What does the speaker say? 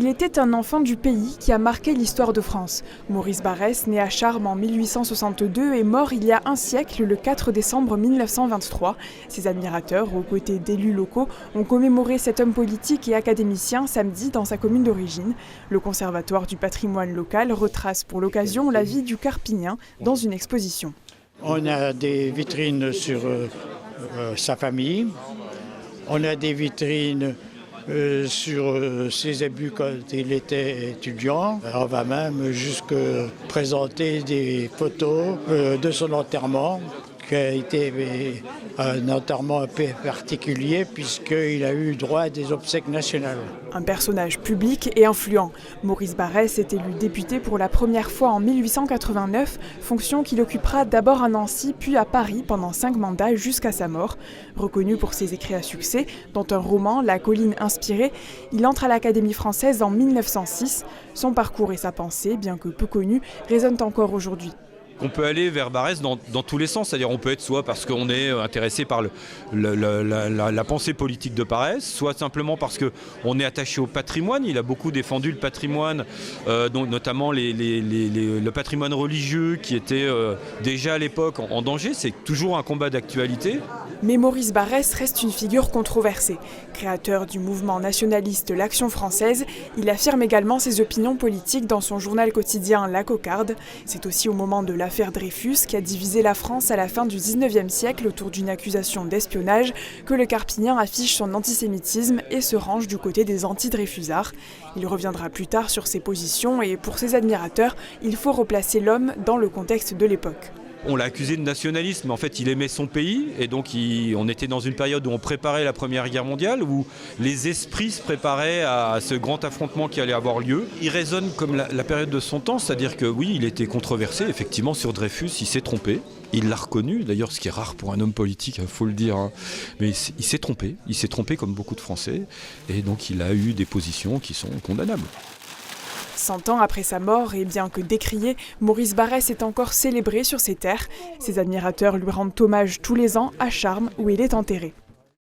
Il était un enfant du pays qui a marqué l'histoire de France. Maurice Barrès, né à Charmes en 1862, est mort il y a un siècle, le 4 décembre 1923. Ses admirateurs, aux côtés d'élus locaux, ont commémoré cet homme politique et académicien samedi dans sa commune d'origine. Le Conservatoire du patrimoine local retrace pour l'occasion la vie du Carpinien dans une exposition. On a des vitrines sur sa famille, on a des vitrines sur ses abus quand il était étudiant. On va même jusque présenter des photos de son enterrement, qui a été un enterrement un peu particulier puisqu'il a eu droit à des obsèques nationales. Un personnage public et influent, Maurice Barrès est élu député pour la première fois en 1889, fonction qu'il occupera d'abord à Nancy puis à Paris pendant 5 mandats jusqu'à sa mort. Reconnu pour ses écrits à succès, dont un roman, La colline inspirée, il entre à l'Académie française en 1906. Son parcours et sa pensée, bien que peu connus, résonnent encore aujourd'hui. On peut aller vers Barrès dans tous les sens, c'est-à-dire on peut être soit parce qu'on est intéressé par la pensée politique de Barrès, soit simplement parce qu'on est attaché au patrimoine. Il a beaucoup défendu le patrimoine, notamment le patrimoine religieux qui était déjà à l'époque en danger. C'est toujours un combat d'actualité. Mais Maurice Barrès reste une figure controversée. Créateur du mouvement nationaliste L'Action française, il affirme également ses opinions politiques dans son journal quotidien La Cocarde. C'est aussi au moment de l'affaire Dreyfus, qui a divisé la France à la fin du 19e siècle autour d'une accusation d'espionnage, que le Carpinien affiche son antisémitisme et se range du côté des anti-Dreyfusards. Il reviendra plus tard sur ses positions et pour ses admirateurs, il faut replacer l'homme dans le contexte de l'époque. On l'a accusé de nationalisme, mais en fait il aimait son pays et donc on était dans une période où on préparait la Première Guerre mondiale, où les esprits se préparaient à ce grand affrontement qui allait avoir lieu. Il résonne comme la période de son temps, c'est-à-dire que oui, il était controversé, effectivement sur Dreyfus, il s'est trompé. Il l'a reconnu, d'ailleurs ce qui est rare pour un homme politique, il faut le dire, hein. Mais il s'est trompé comme beaucoup de Français, et donc il a eu des positions qui sont condamnables. 100 ans après sa mort, et bien que décrié, Maurice Barrès est encore célébré sur ses terres. Ses admirateurs lui rendent hommage tous les ans à Charmes, où il est enterré.